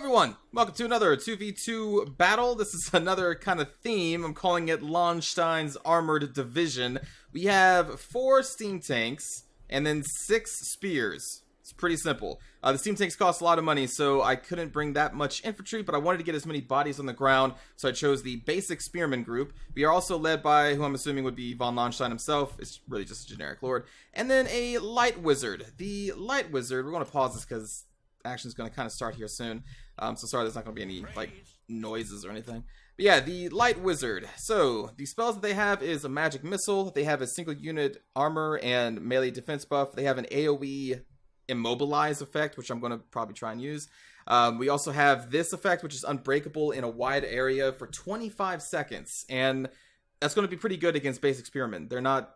everyone, welcome to another 2v2 battle. This is another kind of theme. I'm calling it Lohnstein's Armored Division. We have 4 steam tanks and then 6 spears. It's pretty simple. The steam tanks cost a lot of money, so I couldn't bring that much infantry, but I wanted to get as many bodies on the ground, so I chose the basic spearman group. We are also led by who I'm assuming would be von Lohnstein himself. It's really just a generic lord. And then a light wizard. The light wizard, we're going to pause this because action is going to kind of start here soon. So sorry there's not going to be any like noises or anything. But yeah, the light wizard. So the spells that they have is a magic missile. They have a single unit armor and melee defense buff. They have an AoE immobilize effect, which I'm going to probably try and use. We also have this effect, which is unbreakable in a wide area for 25 seconds. And that's going to be pretty good against basic spearmen. They're not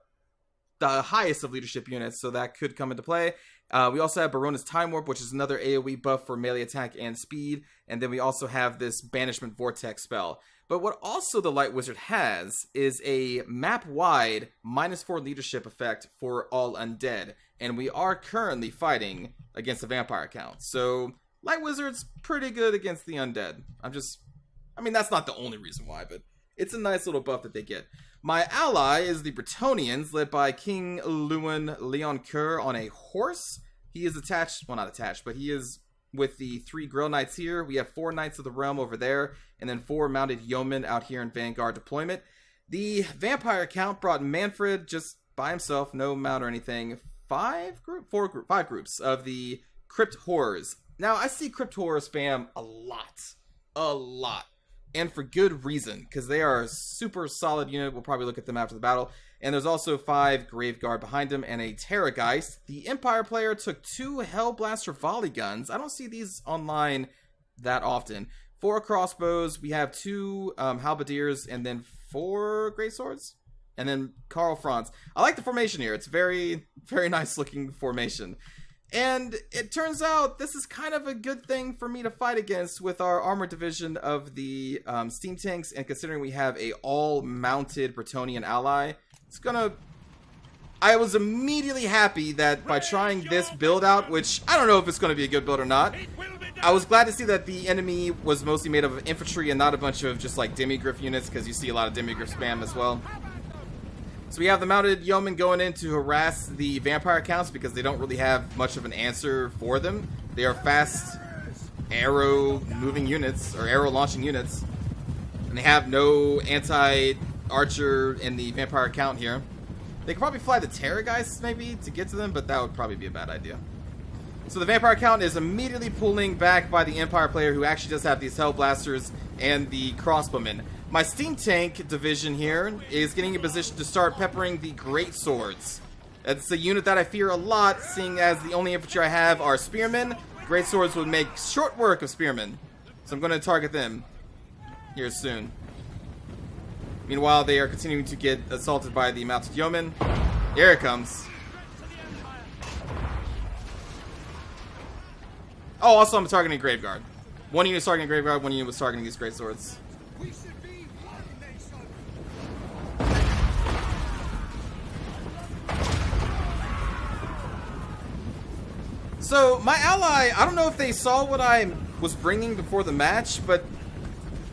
the highest of leadership units, so that could come into play. We also have Barona's Time Warp, which is another AoE buff for melee attack and speed. And then we also have this Banishment Vortex spell. But what also the Light Wizard has is a map-wide -4 leadership effect for all undead. And we are currently fighting against a vampire count. So Light Wizard's pretty good against the undead. I mean, that's not the only reason why, but it's a nice little buff that they get. My ally is the Bretonnians, led by King Lewin Leoncoeur on a horse. He is attached, well, not attached, but he is with the 3 Grill Knights here. We have 4 Knights of the Realm over there, and then 4 mounted yeomen out here in Vanguard deployment. The vampire count brought Manfred just by himself, no mount or anything. 5 groups of the Crypt Horrors. Now, I see Crypt Horror spam a lot. And for good reason, because they are a super solid unit. We'll probably look at them after the battle. And there's also 5 Graveguard behind them and a Terrorgeist. The Empire player took 2 Hellblaster volley guns. I don't see these online that often. 4 crossbows. We have 2 halberdiers and then 4 greatswords. And then Karl Franz. I like the formation here. It's very, very nice looking formation. And it turns out this is kind of a good thing for me to fight against with our armored division of the steam tanks. And considering we have a all-mounted Bretonnian ally, it's gonna... I was immediately happy that by trying this build out, which I don't know if it's going to be a good build or not, I was glad to see that the enemy was mostly made of infantry and not a bunch of just like demigryph units, because you see a lot of demigryph spam as well. So we have the mounted yeomen going in to harass the vampire counts because they don't really have much of an answer for them. They are fast arrow moving units, or arrow launching units. And they have no anti-archer in the vampire count here. They could probably fly the Terrorgeists maybe to get to them, but that would probably be a bad idea. So the vampire count is immediately pulling back by the Empire player, who actually does have these Hellblasters and the crossbowmen. My steam tank division here is getting in position to start peppering the great swords. That's a unit that I fear a lot, seeing as the only infantry I have are spearmen. Great swords would make short work of spearmen, so I'm going to target them here soon. Meanwhile, they are continuing to get assaulted by the mounted yeomen. Here it comes. Oh, also I'm targeting Graveguard. 1 unit is targeting Graveguard, 1 unit was targeting these great swords. So, my ally, I don't know if they saw what I was bringing before the match, but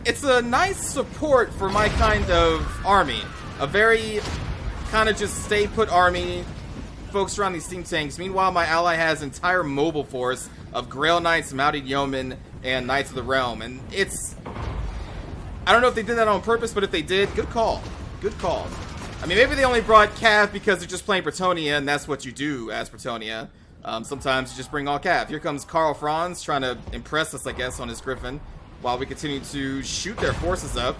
it's a nice support for my kind of army. A very kind of just stay-put army focused around these steam tanks. Meanwhile, my ally has entire mobile force of Grail Knights, mounted yeomen, and Knights of the Realm. And it's... I don't know if they did that on purpose, but if they did, good call. Good call. I mean, maybe they only brought Cav because they're just playing Bretonnia, and that's what you do as Bretonnia. Sometimes you just bring all Cav. Here comes Karl Franz trying to impress us, I guess, on his Griffin, while we continue to shoot their forces up.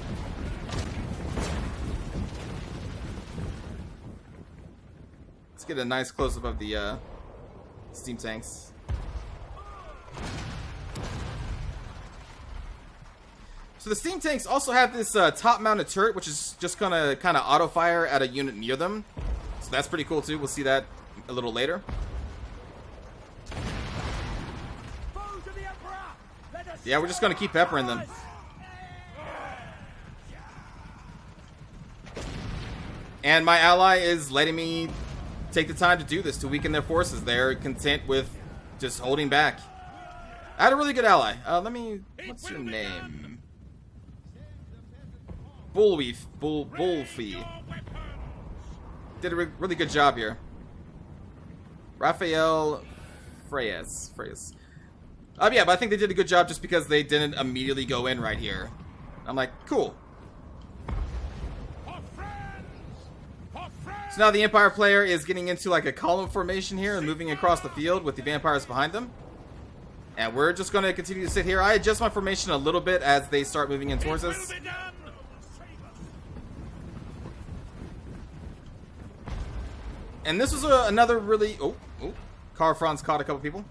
Let's get a nice close-up of the steam tanks. So the steam tanks also have this top-mounted turret, which is just gonna kind of auto-fire at a unit near them. So that's pretty cool too. We'll see that a little later. Yeah, we're just going to keep peppering them. And my ally is letting me take the time to do this, to weaken their forces. They're content with just holding back. I had a really good ally. What's your name? Bullfee. Did a really good job here. Raphael Freyes. Yeah, but I think they did a good job just because they didn't immediately go in right here. I'm like, cool. So now the Empire player is getting into like a column formation here and moving across the field with the vampires behind them. And we're just going to continue to sit here. I adjust my formation a little bit as they start moving in towards us. And this was another really... Oh, Karl Franz caught a couple people.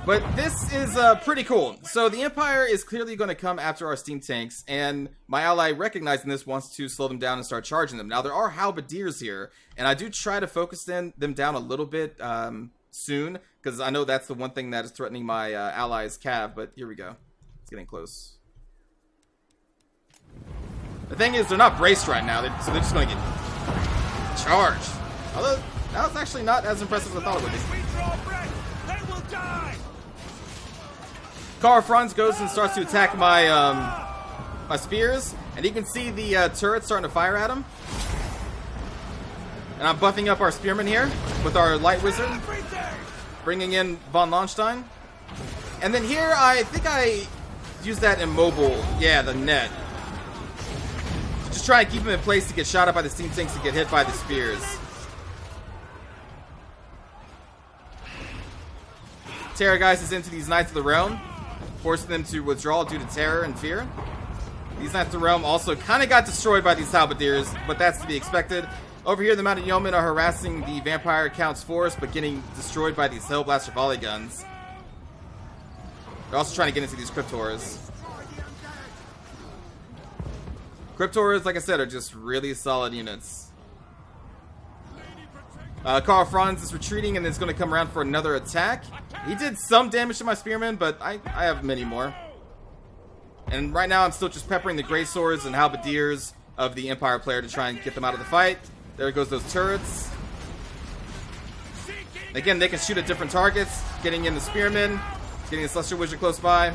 But this is pretty cool. So the Empire is clearly going to come after our steam tanks, and my ally, recognizing this, wants to slow them down and start charging them. Now, there are halberdiers here, and I do try to focus them down a little bit soon, because I know that's the one thing that is threatening my ally's cav, but here we go. It's getting close. The thing is, they're not braced right now, so they're just going to get charged. Although, that was actually not as impressive as I thought it would be. Karl Franz goes and starts to attack my my spears, and you can see the turrets starting to fire at him. And I'm buffing up our spearmen here with our light wizard, bringing in von Lohnstein. And then here, I think I use that immobile, yeah, the net. Just try and keep him in place to get shot at by the steam tanks and get hit by the spears. Terror guys is into these Knights of the Realm, forcing them to withdraw due to terror and fear. These Knights of the Realm also kind of got destroyed by these halberdiers, but that's to be expected. Over here, the Mounted Yeomen are harassing the Vampire Count's force, but getting destroyed by these Hellblaster volley guns. They're also trying to get into these Cryptors. Cryptors, like I said, are just really solid units. Karl Franz is retreating and is going to come around for another attack. He did some damage to my spearmen, but I have many more. And right now I'm still just peppering the Grey Swords and Halberdiers of the Empire player to try and get them out of the fight. There goes those turrets. Again, they can shoot at different targets, getting in the spearmen, getting the Celestial Wizard close by.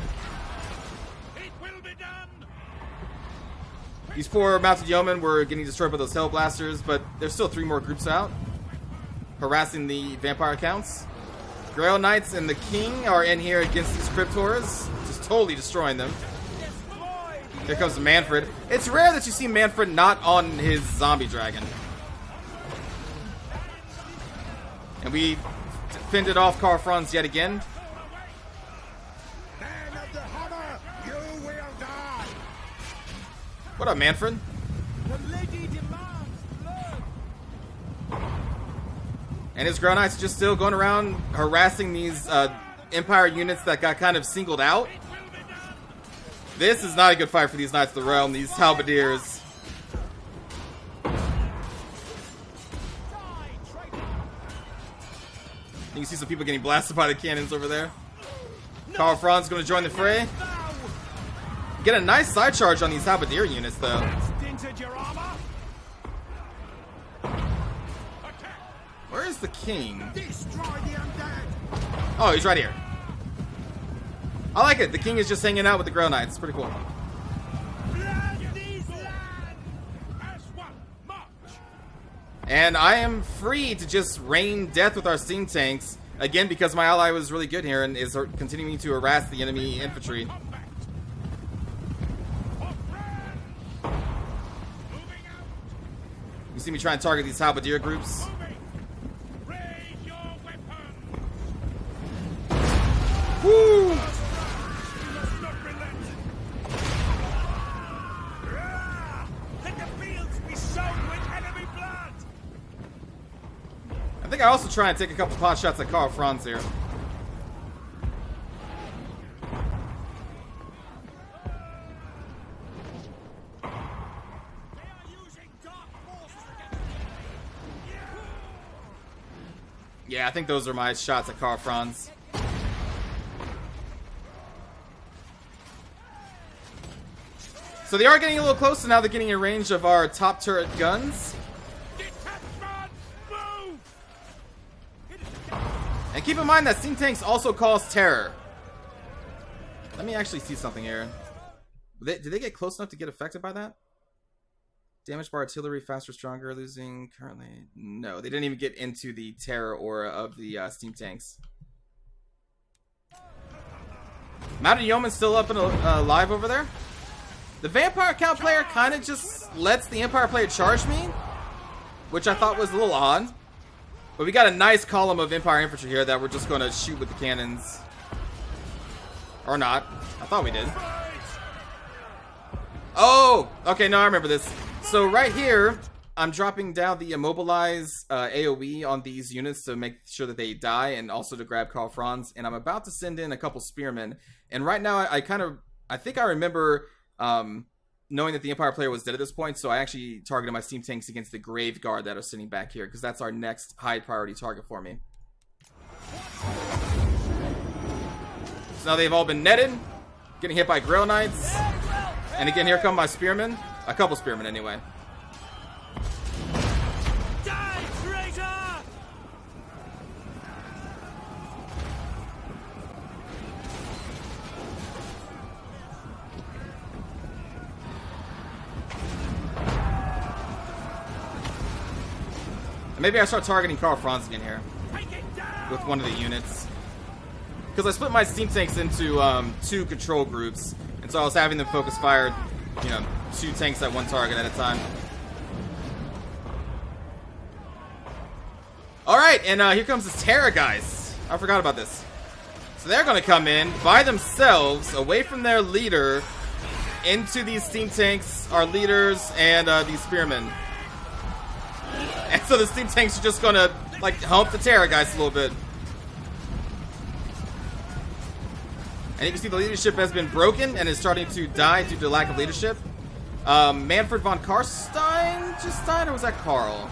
These poor Mounted Yeomen were getting destroyed by those Hellblasters, but there's still 3 more groups out, harassing the Vampire Counts. Grail Knights and the King are in here against these Cryptors, just totally destroying them. Here comes Manfred. It's rare that you see Manfred not on his zombie dragon. And we fended off Karl Franz yet again. What up, Manfred? And his Grail Knights are just still going around harassing these Empire units that got kind of singled out. This is not a good fight for these Knights of the Realm, these Halberdiers. You can see some people getting blasted by the cannons over there. Karl Franz is going to join the fray. Get a nice side charge on these Halberdier units, though. Where is the King? Oh, he's right here. I like it. The King is just hanging out with the Grail Knights. It's pretty cool. And I am free to just rain death with our steam tanks. Again, because my ally was really good here and is continuing to harass the enemy infantry. You see me try and target these Halberdier groups. Woo! I think I also try and take a couple pot shots at Karl Franz here. Yeah, I think those are my shots at Karl Franz. So they are getting a little close, and now they're getting in range of our top turret guns. And keep in mind that steam tanks also cause terror. Let me actually see something here. Did they get close enough to get affected by that? Damage by artillery, faster, stronger, losing currently. No, they didn't even get into the terror aura of the steam tanks. Mounted Yeoman still up and alive over there. The Vampire Count player kind of just lets the Empire player charge me, which I thought was a little odd. But we got a nice column of Empire infantry here that we're just going to shoot with the cannons. Or not. I thought we did. Oh! Okay, no, I remember this. So right here, I'm dropping down the immobilize AoE on these units to make sure that they die, and also to grab Karl Franz. And I'm about to send in a couple spearmen. And right now, I think I remember knowing that the Empire player was dead at this point, so I actually targeted my steam tanks against the Grave Guard that are sitting back here, because that's our next high priority target for me. So now they've all been netted, getting hit by Grail Knights. And again, here come my spearmen. A couple spearmen, anyway. Die, traitor! Maybe I start targeting Karl Franz again here with one of the units, because I split my steam tanks into 2 control groups, and so I was having them focus fire, you know, 2 tanks at one target at a time. Alright, and here comes the Terra guys. I forgot about this. So they're going to come in by themselves, away from their leader, into these steam tanks, our leaders, and these spearmen. And so the steam tanks are just going to, like, hump the Terra guys a little bit. And you can see the leadership has been broken and is starting to die due to lack of leadership. Manfred von Karstein just died, or was that Karl?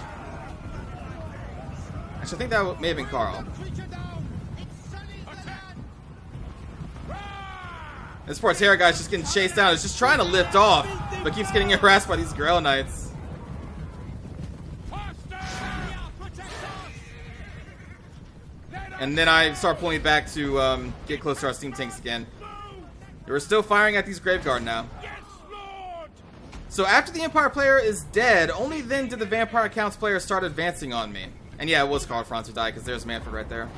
Actually, I think that may have been Karl. This poor Terra guy's just getting chased down. It's just trying to lift off, but keeps getting harassed by these Grail Knights. And then I start pulling back to get close to our steam tanks again. We're still firing at these Graveguard now. So after the Empire player is dead, only then did the Vampire Counts player start advancing on me. And yeah, it was Karl Franz who died, because there's Manfred right there.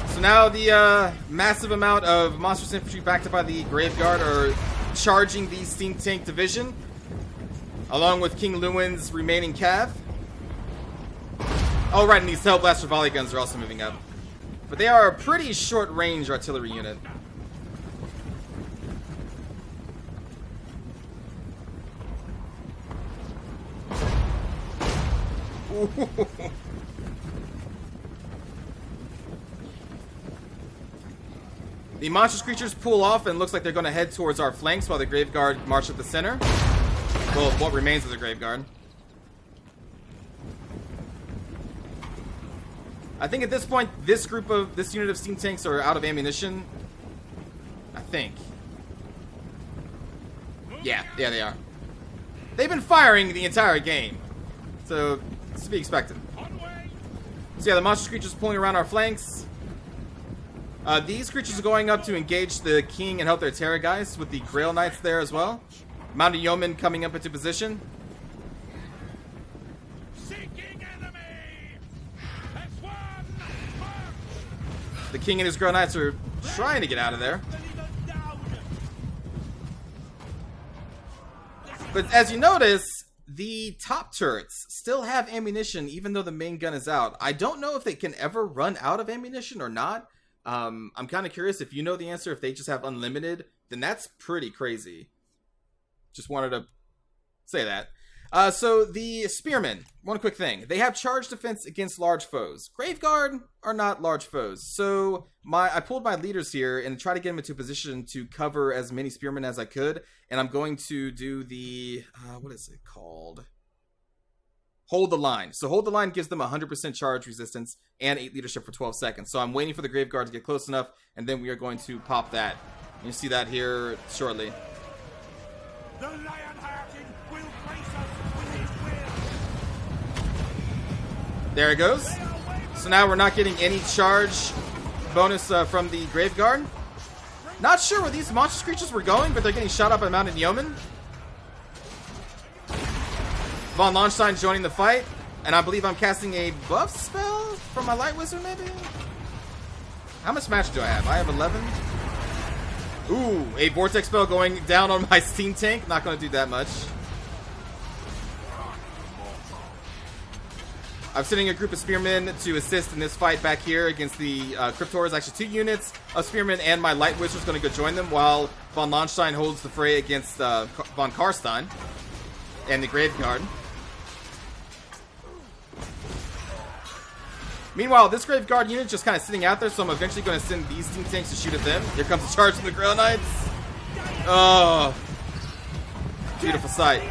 So now the massive amount of monstrous infantry backed up by the Graveguard are charging the steam tank division, along with King Lewin's remaining cav. Oh, right, and these Hellblaster volley guns are also moving up. But they are a pretty short-range artillery unit. The monstrous creatures pull off, and looks like they're going to head towards our flanks while the Graveguard march up the center. Well, what remains of the Graveguard. I think at this point, this unit of steam tanks are out of ammunition. I think. Yeah, they are. They've been firing the entire game, so it's to be expected. So yeah, the monstrous creatures pulling around our flanks. These creatures are going up to engage the king and help their Terra guys, with the Grail Knights there as well. Mounted Yeomen coming up into position. The king and his Grail Knights are trying to get out of there. But as you notice, the top turrets still have ammunition even though the main gun is out. I don't know if they can ever run out of ammunition or not. I'm kind of curious if you know the answer. If they just have unlimited, then that's pretty crazy. Just wanted to say that. So the Spearmen, one quick thing. They have charge defense against large foes. Graveguard are not large foes. So I pulled my leaders here and tried to get them into a position to cover as many Spearmen as I could. And I'm going to do the, what is it called? Hold the line. So hold the line gives them 100% charge resistance and 8 leadership for 12 seconds. So I'm waiting for the Graveguard to get close enough, and then we are going to pop that. You see that here shortly. The Lionhearted will grace us with his will. There it goes. So now we're not getting any charge bonus from the Graveguard. Not sure where these monstrous creatures were going, but they're getting shot up by Mounted Yeoman. Von Lohnstein joining the fight. And I believe I'm casting a buff spell from my Light Wizard, maybe? How much match do I have? I have 11. Ooh, a Vortex spell going down on my Steam Tank. Not going to do that much. I'm sending a group of Spearmen to assist in this fight back here against the Cryptors. Actually, 2 units of Spearmen and my Light Wizard is going to go join them while Von Lohnstein holds the fray against Von Karstein and the Graveguard. Meanwhile, this Graveguard unit just kind of sitting out there, so I'm eventually going to send these Steam Tanks to shoot at them. Here comes the charge from the Grail Knights. Oh, beautiful sight.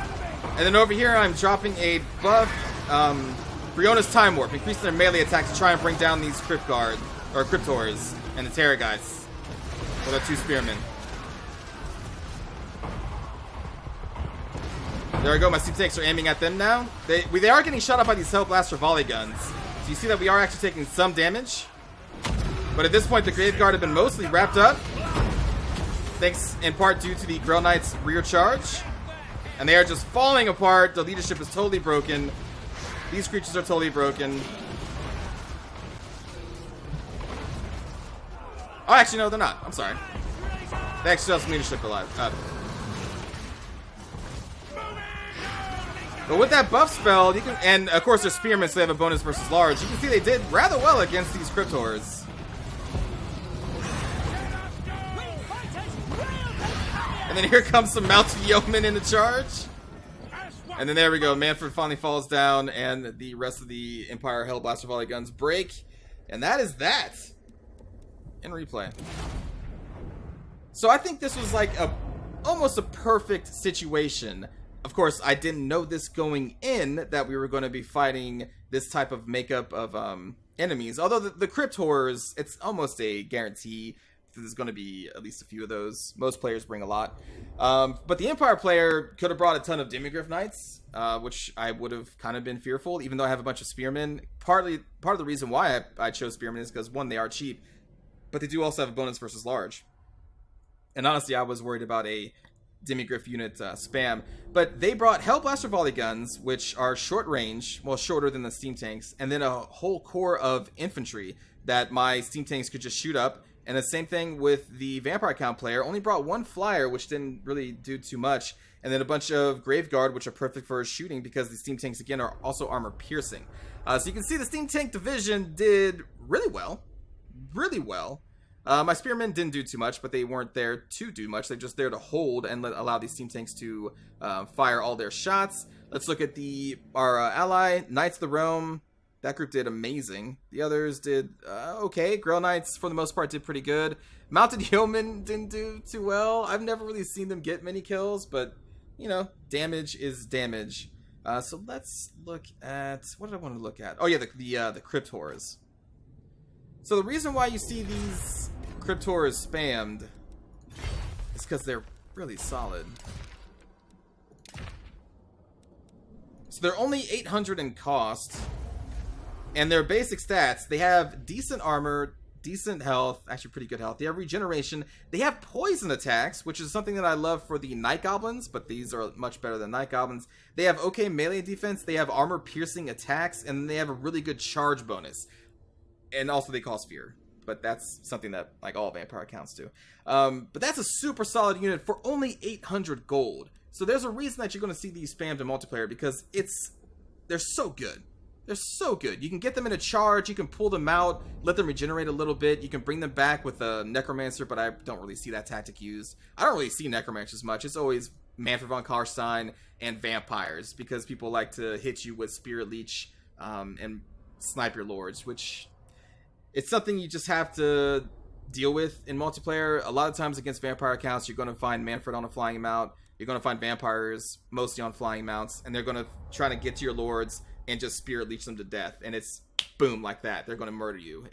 And then over here, I'm dropping a buff, Briona's Time Warp, increasing their melee attack to try and bring down these Cryptors and the Terror guys with our 2 Spearmen. There we go, my Steam Tanks are aiming at them now. They are getting shot up by these Hellblaster volley guns. So you see that we are actually taking some damage. But at this point, the Graveguard have been mostly wrapped up. Thanks in part due to the Grail Knight's rear charge. And they are just falling apart. The leadership is totally broken. These creatures are totally broken. Oh, actually, no, they're not. I'm sorry. They actually have some leadership alive. But with that buff spell, you can, and of course they're Spearmen, so they have a bonus versus large. You can see they did rather well against these Cryptors. And then here comes some Mounted Yeomen in the charge. And then there we go, Manfred finally falls down, and the rest of the Empire Hellblaster volley guns break. And that is that. In replay. So I think this was like almost a perfect situation. Of course, I didn't know this going in, that we were going to be fighting this type of makeup of enemies. Although the Crypt Horrors, it's almost a guarantee that there's going to be at least a few of those. Most players bring a lot. But the Empire player could have brought a ton of Demigryph Knights, which I would have kind of been fearful, even though I have a bunch of Spearmen. Part of the reason why I chose Spearmen is because, one, they are cheap, but they do also have a bonus versus large. And honestly, I was worried about a Demigryph unit spam, but they brought Hellblaster volley guns, which are short range, well, shorter than the Steam Tanks, and then a whole core of infantry that my Steam Tanks could just shoot up. And the same thing with the Vampire Count player, only brought 1 flyer, which didn't really do too much, and then a bunch of Graveguard, which are perfect for shooting because the Steam Tanks again are also armor piercing. So you can see the Steam Tank division did really well. My Spearmen didn't do too much, but they weren't there to do much. They're just there to hold and allow these Steam Tanks to fire all their shots. Let's look at our ally, Knights of the Realm. That group did amazing. The others did okay. Grail Knights, for the most part, did pretty good. Mounted Yeomen didn't do too well. I've never really seen them get many kills, but, you know, damage is damage. So let's look at... What did I want to look at? Oh, yeah, the Crypt Horrors. So the reason why you see these Crypt Horrors spammed is because they're really solid. So they're only 800 in cost, and their basic stats, they have decent armor, decent health, actually pretty good health. They have regeneration. They have poison attacks, which is something that I love for the Night Goblins, but these are much better than Night Goblins. They have okay melee defense. They have armor piercing attacks, and they have a really good charge bonus. And also they cost fear, but that's something that like all Vampire accounts do. But that's a super solid unit for only 800 gold. So there's a reason that you're going to see these spammed in multiplayer, because they're so good. They're so good. You can get them in a charge, you can pull them out, let them regenerate a little bit, you can bring them back with a Necromancer, but I don't really see that tactic used. I don't really see Necromancers much. It's always Manfred von Karstein and Vampires, because people like to hit you with Spirit Leech and snipe your lords, which... It's something you just have to deal with in multiplayer. A lot of times against Vampire accounts, you're going to find Manfred on a flying mount. You're going to find Vampires mostly on flying mounts. And they're going to try to get to your lords and just Spirit Leech them to death. And it's boom, like that. They're going to murder you.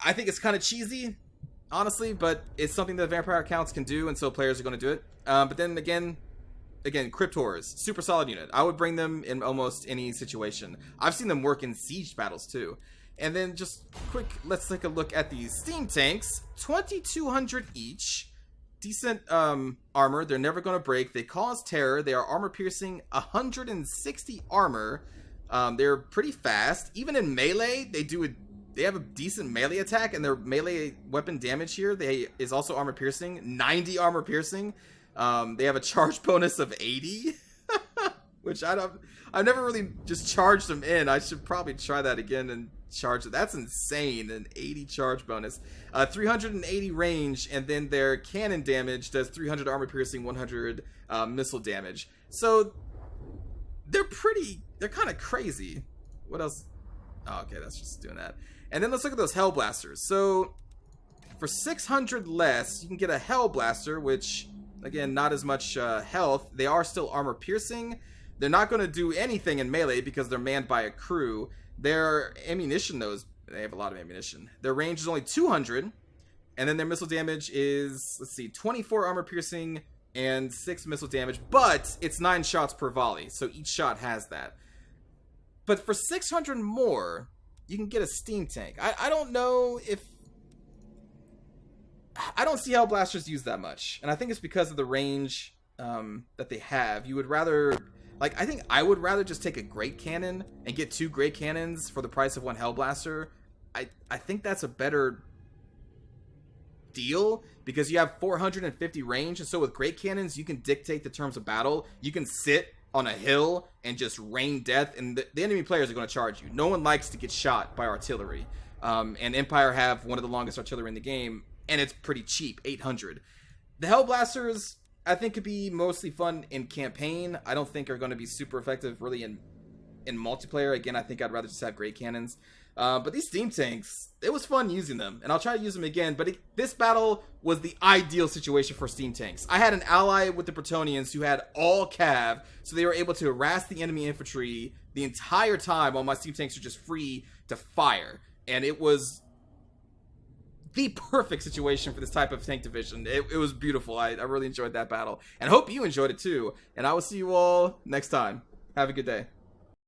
I think it's kind of cheesy, honestly, but it's something that Vampire accounts can do. And so players are going to do it. But then again, again, Cryptors, super solid unit. I would bring them in almost any situation. I've seen them work in siege battles too. And then just quick, let's take a look at these steam tanks. 2,200 each. Decent armor. They're never going to break. They cause terror. They are armor piercing. 160 armor. They're pretty fast. Even in melee, they have a decent melee attack, and their melee weapon damage here is also armor piercing. 90 armor piercing. They have a charge bonus of 80, which I've never really just charged them in. I should probably try that again and charge it. That's insane. An 80 charge bonus. 380 range, and then their cannon damage does 300 armor piercing, 100 missile damage. So they're kind of crazy. What else? Oh, okay, that's just doing that. And then let's look at those Hell Blasters. So for 600 less, you can get a Hell Blaster, which, again, not as much health. They are still armor piercing. They're not going to do anything in melee because they're manned by a crew. Their ammunition, they have a lot of ammunition. Their range is only 200. And then their missile damage is, let's see, 24 armor piercing and 6 missile damage. But it's 9 shots per volley, so each shot has that. But for 600 more, you can get a steam tank. I don't know if... I don't see Hell Blasters used that much. And I think it's because of the range that they have. You would rather... Like, I think I would rather just take a Great Cannon and get 2 Great Cannons for the price of 1 Hell Blaster. I think that's a better deal because you have 450 range. And so with Great Cannons, you can dictate the terms of battle. You can sit on a hill and just rain death, and the enemy players are going to charge you. No one likes to get shot by artillery. And Empire have one of the longest artillery in the game, and it's pretty cheap, 800. The Hell Blasters, I think, could be mostly fun in campaign. I don't think are going to be super effective really in multiplayer. Again, I think I'd rather just have Great Cannons. But these steam tanks, it was fun using them, and I'll try to use them again. But this battle was the ideal situation for steam tanks. I had an ally with the Bretonnians who had all cav, so they were able to harass the enemy infantry the entire time while my steam tanks were just free to fire. And it was the perfect situation for this type of tank division. It was beautiful. I really enjoyed that battle, and I hope you enjoyed it too. And I will see you all next time. Have a good day.